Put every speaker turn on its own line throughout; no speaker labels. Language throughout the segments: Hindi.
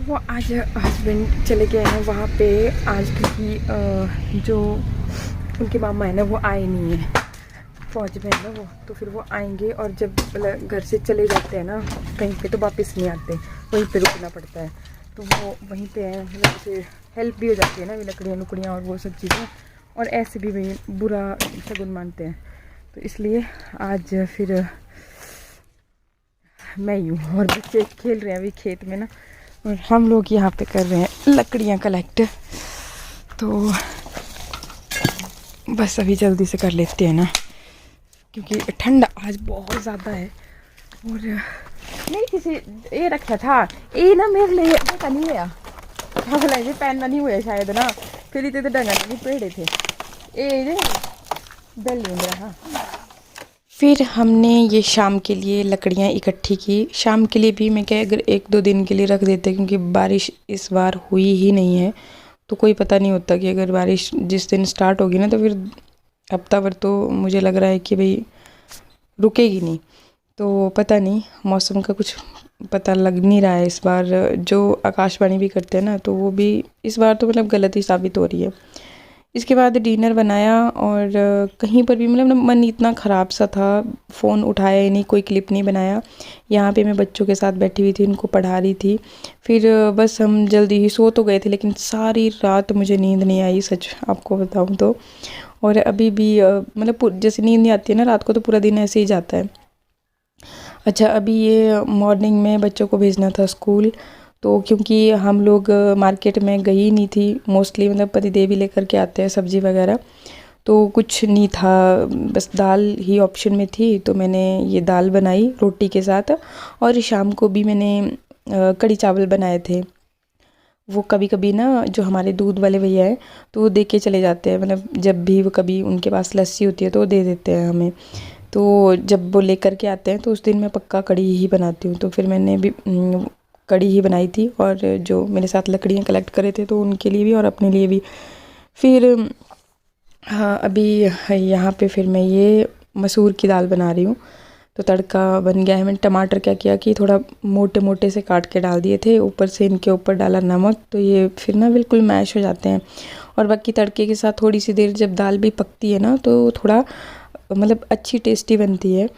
तो वो आज हस्बैंड चले गए हैं वहाँ पे आज, क्योंकि जो उनके मामा है ना वो आए नहीं है, फौज में है ना वो, तो फिर वो आएंगे। और जब मतलब घर से चले जाते हैं ना कहीं पे तो वापस नहीं आते, वहीं पे रुकना पड़ता है। तो वो वहीं पे है, मतलब उसे हेल्प भी हो जाती है ना, लकड़ियाँ लुकड़ियाँ और वो सब चीज़ें, और ऐसे भी वही बुरा शगुन मानते हैं। तो इसलिए आज फिर मैं यूँ, और बच्चे खेल रहे हैं अभी खेत में ना, और हम लोग यहाँ पे कर रहे हैं लकड़ियाँ कलेक्ट। तो बस अभी जल्दी से कर लेते हैं ना, क्योंकि ठंड आज बहुत ज़्यादा है। और नहीं किसी ये रखा था ये ना मेरे लिए पता नहीं हुआ क्या बोला, ये पहनना नहीं हुआ शायद ना, फिर इतने तो डंगा नहीं पेड़े थे ये डल रहा। फिर हमने ये शाम के लिए लकड़ियाँ इकट्ठी की। शाम के लिए भी मैं क्या अगर 1-2 दिन के लिए रख देते, क्योंकि बारिश इस बार हुई ही नहीं है, तो कोई पता नहीं होता कि अगर बारिश जिस दिन स्टार्ट होगी ना तो फिर हफ्ता भर तो मुझे लग रहा है कि भाई रुकेगी नहीं। तो पता नहीं, मौसम का कुछ पता लग नहीं रहा है इस बार। जो आकाशवाणी भी करते हैं ना तो वो भी इस बार तो मतलब गलत ही साबित हो रही है। इसके बाद डिनर बनाया, और कहीं पर भी मतलब मन इतना ख़राब सा था, फ़ोन उठाया ही नहीं, कोई क्लिप नहीं बनाया। यहाँ पे मैं बच्चों के साथ बैठी हुई थी, उनको पढ़ा रही थी। फिर बस हम जल्दी ही सो तो गए थे, लेकिन सारी रात मुझे नींद नहीं आई, सच आपको बताऊँ तो। और अभी भी मतलब जैसे नींद नहीं आती है ना रात को, तो पूरा दिन ऐसे ही जाता है। अच्छा, अभी ये मॉर्निंग में बच्चों को भेजना था स्कूल, तो क्योंकि हम लोग मार्केट में गई नहीं थी मोस्टली, मतलब पतिदेव ही लेकर के आते हैं सब्ज़ी वगैरह, तो कुछ नहीं था, बस दाल ही ऑप्शन में थी। तो मैंने ये दाल बनाई रोटी के साथ, और शाम को भी मैंने कढ़ी चावल बनाए थे। वो कभी कभी ना जो हमारे दूध वाले भैया हैं तो वो दे के चले जाते हैं, मतलब जब भी वो कभी उनके पास लस्सी होती है तो वो दे देते हैं हमें। तो जब वो लेकर के आते हैं तो उस दिन मैं पक्का कढ़ी ही बनाती हूँ। तो फिर मैंने भी कढ़ी ही बनाई थी, और जो मेरे साथ लकड़ियाँ कलेक्ट करे थे तो उनके लिए भी और अपने लिए भी। फिर हाँ, अभी यहाँ पे फिर मैं ये मसूर की दाल बना रही हूँ। तो तड़का बन गया है। मैंने टमाटर क्या किया कि थोड़ा मोटे मोटे से काट के डाल दिए थे, ऊपर से इनके ऊपर डाला नमक, तो ये फिर ना बिल्कुल मैश हो जाते हैं। और बाकी तड़के के साथ थोड़ी सी देर जब दाल भी पकती है ना तो थोड़ा मतलब अच्छी टेस्टी बनती है।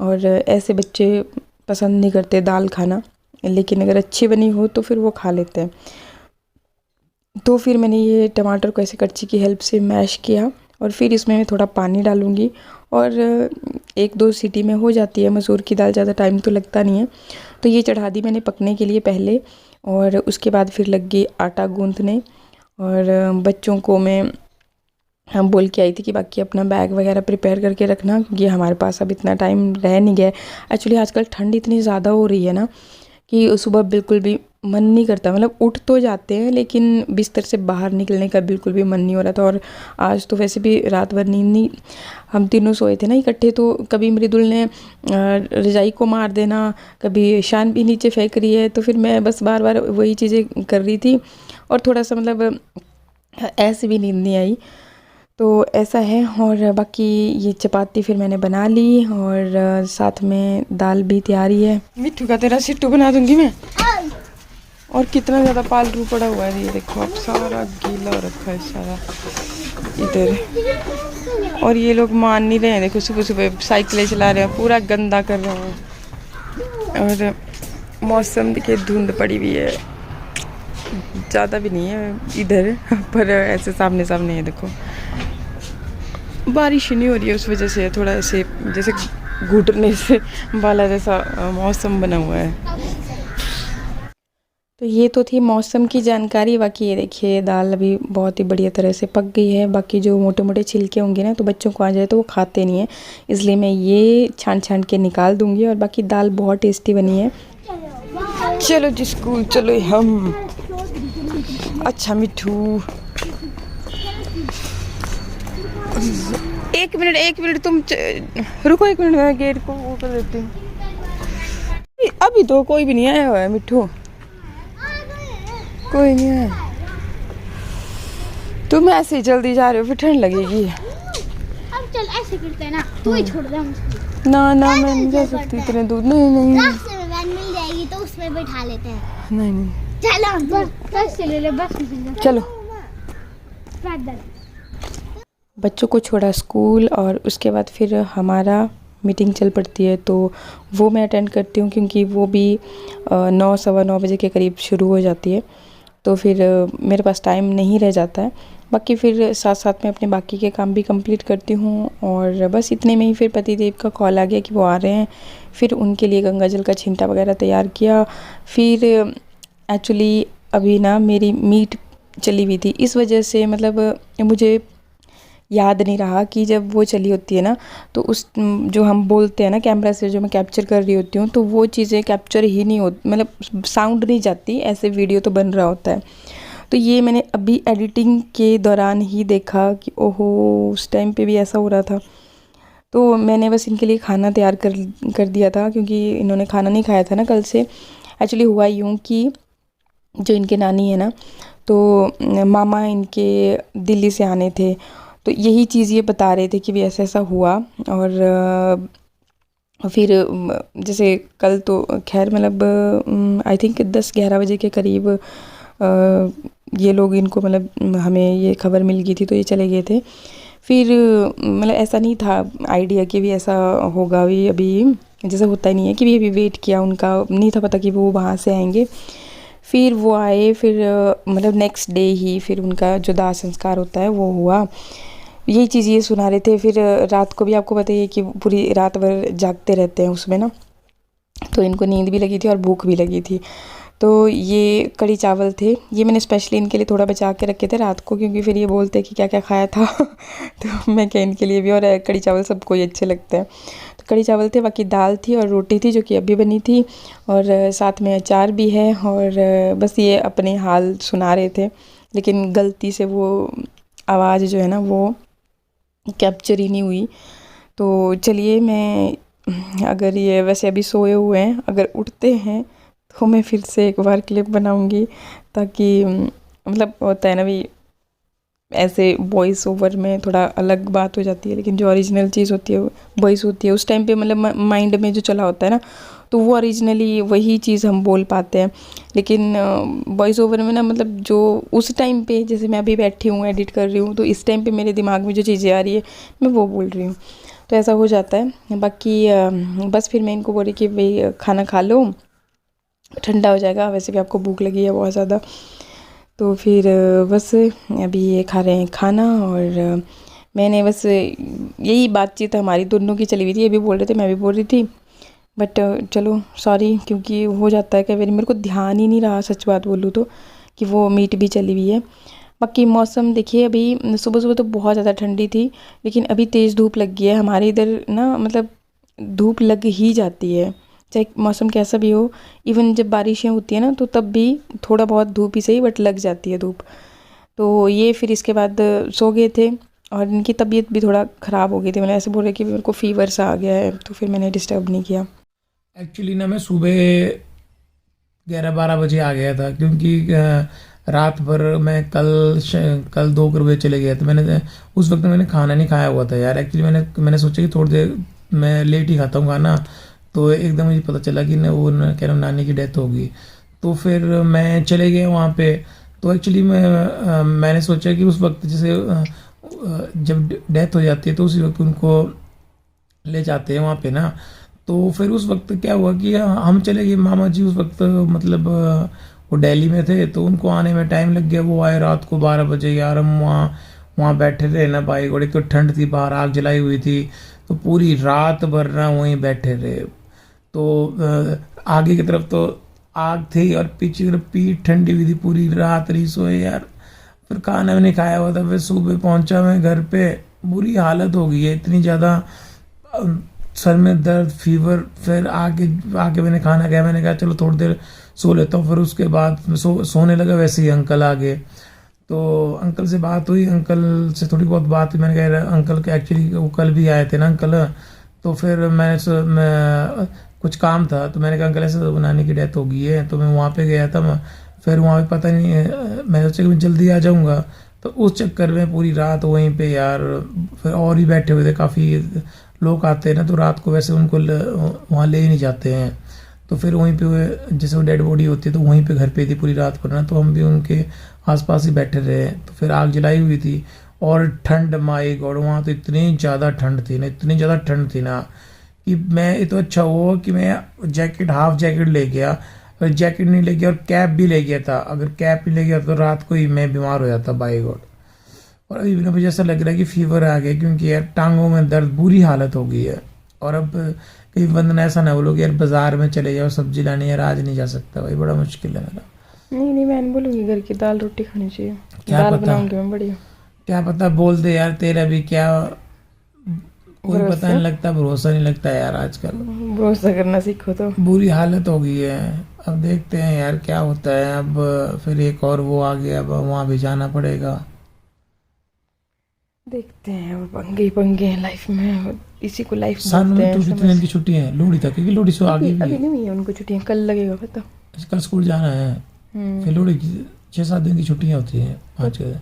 और ऐसे बच्चे पसंद नहीं करते दाल खाना, लेकिन अगर अच्छी बनी हो तो फिर वो खा लेते हैं। तो फिर मैंने ये टमाटर को ऐसे कच्ची की हेल्प से मैश किया, और फिर इसमें मैं थोड़ा पानी डालूँगी, और 1-2 सीटी में हो जाती है मसूर की दाल, ज़्यादा टाइम तो लगता नहीं है। तो ये चढ़ा दी मैंने पकने के लिए पहले, और उसके बाद फिर लग गई आटा गूँथने। और बच्चों को मैं हम बोल के आई थी कि बाकी अपना बैग वगैरह प्रिपेयर करके रखना, क्योंकि हमारे पास अब इतना टाइम रह नहीं गया। एक्चुअली आजकल ठंड इतनी ज़्यादा हो रही है ना कि सुबह बिल्कुल भी मन नहीं करता, मतलब उठ तो जाते हैं लेकिन बिस्तर से बाहर निकलने का बिल्कुल भी मन नहीं हो रहा था। और आज तो वैसे भी रात भर नींद नहीं, हम तीनों सोए थे ना इकट्ठे, तो कभी मृदुल ने रजाई को मार देना, कभी शान भी नीचे फेंक रही है, तो फिर मैं बस बार बार वही चीज़ें कर रही थी, और थोड़ा सा मतलब ऐसे भी नींद नहीं आई। तो ऐसा है। और बाकी ये चपाती फिर मैंने बना ली, और साथ में दाल भी तैयारी है। मिट्टू का तेरा सिट्टू बना दूंगी मैं। और कितना ज़्यादा पालरू पड़ा हुआ है, ये देखो अब सारा गीला हो रखा है सारा इधर। और ये लोग मान नहीं रहे हैं, देखो सुबह सुबह साइकिलें चला रहे हैं, पूरा गंदा कर रहे हैं। और मौसम देखिए धुंध पड़ी हुई है, ज़्यादा भी नहीं है इधर, पर ऐसे सामने सामने है देखो। बारिश नहीं हो रही है, उस वजह से थोड़ा ऐसे जैसे घुटने से वाला जैसा मौसम बना हुआ है। तो ये तो थी मौसम की जानकारी। बाकी ये देखिए दाल अभी बहुत ही बढ़िया तरह से पक गई है। बाकी जो मोटे मोटे छिलके होंगे ना तो बच्चों को आ जाए तो वो खाते नहीं है, इसलिए मैं ये छान छान के निकाल दूंगी। और बाकी दाल बहुत टेस्टी बनी है। चलो जी स्कूल चलो हम। अच्छा मिठू, एक मिनट तुम रुको, 1 मिनट मैं गेट को वो कर देती हूँ। अभी तो कोई भी नहीं आया हुआ है मिठू, कोई नहीं है। तुम ऐसे ही जल्दी जा रहे हो, फिर ठंड लगेगी।
अब चल ऐसे करते हैं ना, तू ही छोड़ दे मुझे।
ना ना मैं नहीं जा सकती इतने दूर। नहीं
रास्ते में वैन मिल जाएगी तो उसमें बैठा लेते हैं।
नहीं
चलो बस चले ले बस में
चलो।
पैदल।
बच्चों को छोड़ा स्कूल और उसके बाद फिर हमारा मीटिंग चल पड़ती है, तो वो मैं अटेंड करती हूँ क्योंकि वो भी 9 सवा 9 बजे के करीब शुरू हो जाती है। तो फिर मेरे पास टाइम नहीं रह जाता है। बाकी फिर साथ साथ में अपने बाकी के काम भी कंप्लीट करती हूँ। और बस इतने में ही फिर पतिदेव का कॉल आ गया कि वो आ रहे हैं। फिर उनके लिए गंगा जल का छिंटा वगैरह तैयार किया। फिर एक्चुअली अभी ना मेरी मीट चली हुई थी, इस वजह से मतलब मुझे याद नहीं रहा कि जब वो चली होती है ना, तो उस जो हम बोलते हैं ना कैमरा से जो मैं कैप्चर कर रही होती हूँ, तो वो चीज़ें कैप्चर ही नहीं होती, मतलब साउंड नहीं जाती, ऐसे वीडियो तो बन रहा होता है। तो ये मैंने अभी एडिटिंग के दौरान ही देखा कि ओहो उस टाइम पे भी ऐसा हो रहा था। तो मैंने बस इनके लिए खाना तैयार कर दिया था क्योंकि इन्होंने खाना नहीं खाया था ना कल से। एक्चुअली हुआ यूँ कि जो इनके नानी है ना, तो मामा इनके दिल्ली से आने थे, तो यही चीज़ ये बता रहे थे कि भी ऐसा ऐसा हुआ। और फिर जैसे कल तो खैर मतलब आई थिंक 10-11 बजे के करीब ये लोग इनको मतलब हमें ये खबर मिल गई थी, तो ये चले गए थे। फिर मतलब ऐसा नहीं था आइडिया कि भी ऐसा होगा, भी अभी जैसे होता ही नहीं है कि भी अभी वेट किया, उनका नहीं था पता कि वो वहाँ से आएंगे। फिर वो आए, फिर मतलब नेक्स्ट डे ही फिर उनका जो दाह संस्कार होता है वो हुआ। यही चीज़ ये सुना रहे थे। फिर रात को भी आपको पता ही है कि पूरी रात भर जागते रहते हैं उसमें ना, तो इनको नींद भी लगी थी और भूख भी लगी थी। तो ये कढ़ी चावल थे, ये मैंने स्पेशली इनके लिए थोड़ा बचा के रखे थे रात को, क्योंकि फिर ये बोलते कि क्या क्या खाया था तो मैं क्या इनके लिए भी, और कढ़ी चावल सबको ही अच्छे लगते हैं। तो कढ़ी चावल थे, बाकी दाल थी और रोटी थी जो कि अभी बनी थी, और साथ में अचार भी है। और बस ये अपने हाल सुना रहे थे, लेकिन गलती से वो आवाज़ जो है ना वो कैप्चर ही नहीं हुई। तो चलिए, मैं अगर ये वैसे अभी सोए हुए हैं, अगर उठते हैं तो मैं फिर से एक बार क्लिप बनाऊंगी, ताकि मतलब होता है ना भी ऐसे वॉइस ओवर में थोड़ा अलग बात हो जाती है, लेकिन जो ओरिजिनल चीज़ होती है वॉइस होती है उस टाइम पे, मतलब माइंड में जो चला होता है ना, तो वो ओरिजिनली वही चीज़ हम बोल पाते हैं। लेकिन वॉइस ओवर में ना मतलब जो उस टाइम पे, जैसे मैं अभी बैठी हूँ एडिट कर रही हूँ, तो इस टाइम पे मेरे दिमाग में जो चीज़ें आ रही है मैं वो बोल रही हूँ, तो ऐसा हो जाता है। बाकी बस फिर मैं इनको बोली कि भाई खाना खा लो, ठंडा हो जाएगा, वैसे भी आपको भूख लगी है बहुत ज़्यादा। तो फिर बस अभी ये खा रहे हैं खाना। और मैंने बस यही बातचीत हमारी दोनों की चली हुई थी, ये भी बोल रहे थे मैं भी बोल रही थी, बट चलो सॉरी, क्योंकि हो जाता है कई बार मेरे को ध्यान ही नहीं रहा, सच बात बोलूँ तो, कि वो मीट भी चली हुई है। बाकी मौसम देखिए, अभी सुबह सुबह तो बहुत ज़्यादा ठंडी थी, लेकिन अभी तेज़ धूप लग गई है हमारे इधर ना, मतलब धूप लग ही जाती है चाहे मौसम कैसा भी हो। इवन जब बारिशें होती है ना, तो तब भी थोड़ा बहुत धूप ही सही बट लग जाती है धूप। तो ये फिर इसके बाद सो गए थे, और इनकी तबीयत भी थोड़ा ख़राब हो गई थी, मतलब ऐसे बोल रहे कि मेरे को फीवर सा आ गया है, तो फिर मैंने डिस्टर्ब नहीं किया।
एक्चुअली ना मैं सुबह 11-12 बजे आ गया था, क्योंकि रात भर मैं कल 2 बजे चले गया था। मैंने उस वक्त मैंने खाना नहीं खाया हुआ था यार। एक्चुअली मैंने सोचा कि थोड़ी देर मैं लेट ही खाता हूँ खाना, तो एकदम मुझे पता चला कि कह रहा हूँ नानी की डेथ होगी। तो फिर मैं चले गया वहाँ पे। तो एक्चुअली मैंने सोचा कि उस वक्त जैसे जब डेथ हो जाती है तो उसी वक्त उनको ले जाते हैं वहाँ पे ना। तो फिर उस वक्त क्या हुआ कि हम चले गए, मामा जी उस वक्त मतलब वो दिल्ली में थे, तो उनको आने में टाइम लग गया। वो आए रात को 12 बजे यार। हम वहाँ बैठे रहे ना भाई, बड़ी तो ठंड थी, बाहर आग जलाई हुई थी, तो पूरी रात भर ना वहीं बैठे रहे। तो आगे की तरफ तो आग थी और पीछे की तरफ पीठ ठंडी हुई थी, पूरी रात नहीं सोए यार। फिर खाना भी नहीं खाया हुआ था। फिर सुबह पहुंचा मैं घर पे, बुरी हालत हो गई है, इतनी ज़्यादा सर में दर्द, फीवर। फिर आके मैंने खाना खाया, मैंने कहा चलो थोड़ी देर सो लेता हूँ। फिर उसके बाद मैं सोने लगा, वैसे ही अंकल आ गए। तो अंकल से बात हुई, अंकल से थोड़ी बहुत बात हुई। मैंने कहा अंकल के एक्चुअली वो कल भी आए थे ना अंकल। तो फिर मैं कुछ काम था, तो मैंने कहा अंकल ऐसे तो नानी की डेथ हो गई है, तो मैं वहाँ पे गया था। फिर वहाँ पे पता नहीं, मैं सोचा कि मैं जल्दी आ जाऊँगा, तो उस चक्कर में पूरी रात वहीं पे यार। फिर और ही बैठे हुए थे, काफ़ी लोग आते हैं ना, तो रात को वैसे उनको वहाँ ले ही नहीं जाते हैं। तो फिर वहीं पे जैसे वो डेड बॉडी होती है तो वहीं पे घर पे थी पूरी रात भर ना, तो हम भी उनके आसपास ही बैठे रहे। तो फिर आग जलाई हुई थी और ठंड, माई गॉड, वहाँ तो इतनी ज़्यादा ठंड थी ना, इतनी ज़्यादा ठंड थी ना कि मैं, ये तो अच्छा हुआ कि मैं जैकेट, हाफ जैकेट ले गया, और जैकेट नहीं ले गया और कैप भी ले गया था। अगर कैप नहीं ले गया तो रात को ही मैं बीमार हो जाता बाई गॉड। और अभी भी मुझे ऐसा लग रहा है कि फीवर आ गया, क्योंकि यार टांगों में दर्द, बुरी हालत हो गई है। और अब कहीं वंदना ऐसा ना बोलो कि यार बाजार में चले जाओ सब्जी लाने, यार आज नहीं जा सकता भाई, बड़ा मुश्किल है मेरा।
नहीं मैं बोलूँगी घर की दाल रोटी खानी चाहिए,
क्या
दाल
पता?
बनाऊंगी मैं बढ़िया।
क्या पता, बोल दे यार, तेरा भी क्या, कोई पता नहीं लगता, भरोसा नहीं लगता यार आजकल।
भरोसा करना सीखो तो।
बुरी हालत हो गई है। अब देखते हैं यार क्या होता है। अब फिर एक और वो आ गया, अब वहाँ भी जाना पड़ेगा।
देखते हैं, और पंगे ही पंगे हैं लाइफ में, इसी को लाइफ
साल
बोलते
में तो
हैं।
कितने दिन की छुट्टी है? लोहड़ी तक, क्योंकि लोहड़ी से आगे भी
अभी
है।
नहीं हुई है उनको छुट्टियां, कल लगेगा पता।
कल स्कूल जाना है, फिर लोहड़ी की 6-7 दिन की छुट्टियां होती हैं आजकल।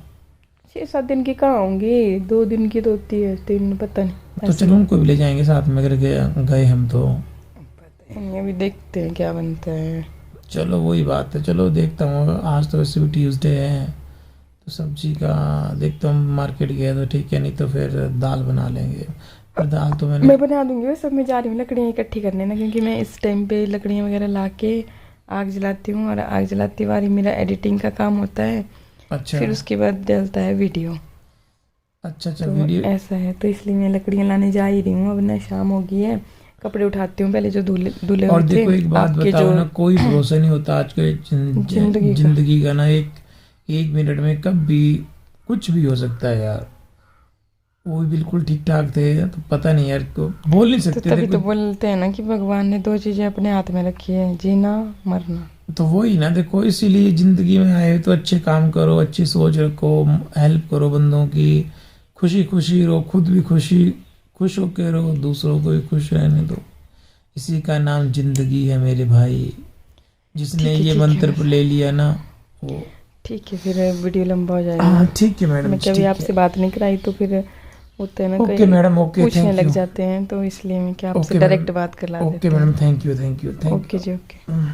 6-7 दिन की कहाँ होंगी, 2 दिन की तो होती है, 3 पता नहीं।
तो चलो उनको भी ले जाएंगे साथ में, अगर गए हम तो।
अभी देखते हैं क्या बनता है।
चलो वही बात है, चलो देखता हूँ। आज तो वैसे भी ट्यूसडे है, तो सब्जी का देखता हूँ, मार्केट गया तो ठीक है, नहीं तो फिर दाल बना लेंगे। पर दाल तो
मैं बना दूंगी, सब मैं जा रही हूँ लकड़ियाँ इकट्ठी करने ना, क्योंकि मैं इस टाइम पे लकड़ियाँ वगैरह ला के आग जलाती हूँ, और आग जलाती बारी मेरा एडिटिंग का काम होता है।
अच्छा,
फिर उसके बाद डलता है वीडियो।
अच्छा
तो
वीडियो।
ऐसा है, तो इसलिए मैं लकड़ियाँ लाने जा ही रही हूँ। अब ना शाम हो गई है, कपड़े उठाती हूँ पहले जो धुले
और
हुए थे।
देखो एक बात
आपके
बताओ
जो
ना, कोई भरोसा नहीं होता आज के जिंदगी का ना। एक मिनट में कब भी कुछ भी हो सकता है यार। वो भी बिल्कुल ठीक ठाक थे, तो पता नहीं यार, को बोल नहीं
तो
सकते
तभी
थे
तो बोलते हैं ना कि भगवान ने 2 चीजें अपने हाथ में रखी है, जीना मरना।
तो वही ना, देखो इसीलिए जिंदगी में आए तो अच्छे काम करो, अच्छी सोच रखो, हेल्प करो बंदों की, खुशी खुशी रहो, खुद भी खुश होके रहो, दूसरों को भी खुश रहने दो। इसी का नाम जिंदगी है मेरे भाई। जिसने ये मंत्र ले लिया ना वो।
ठीक है, फिर वीडियो लंबा हो जाएगा।
ठीक है मैडम,
मैं कभी आपसे बात नहीं कराई तो फिर होते हैं ना,
ओके
कहीं
मैडम, ओके,
पूछने
थैंक
लग
यू।
जाते हैं, तो इसलिए मैं क्या आपसे
ओके
डायरेक्ट
मैडम,
बात कर ला
okay madam, thank you.
Okay जी, ओके।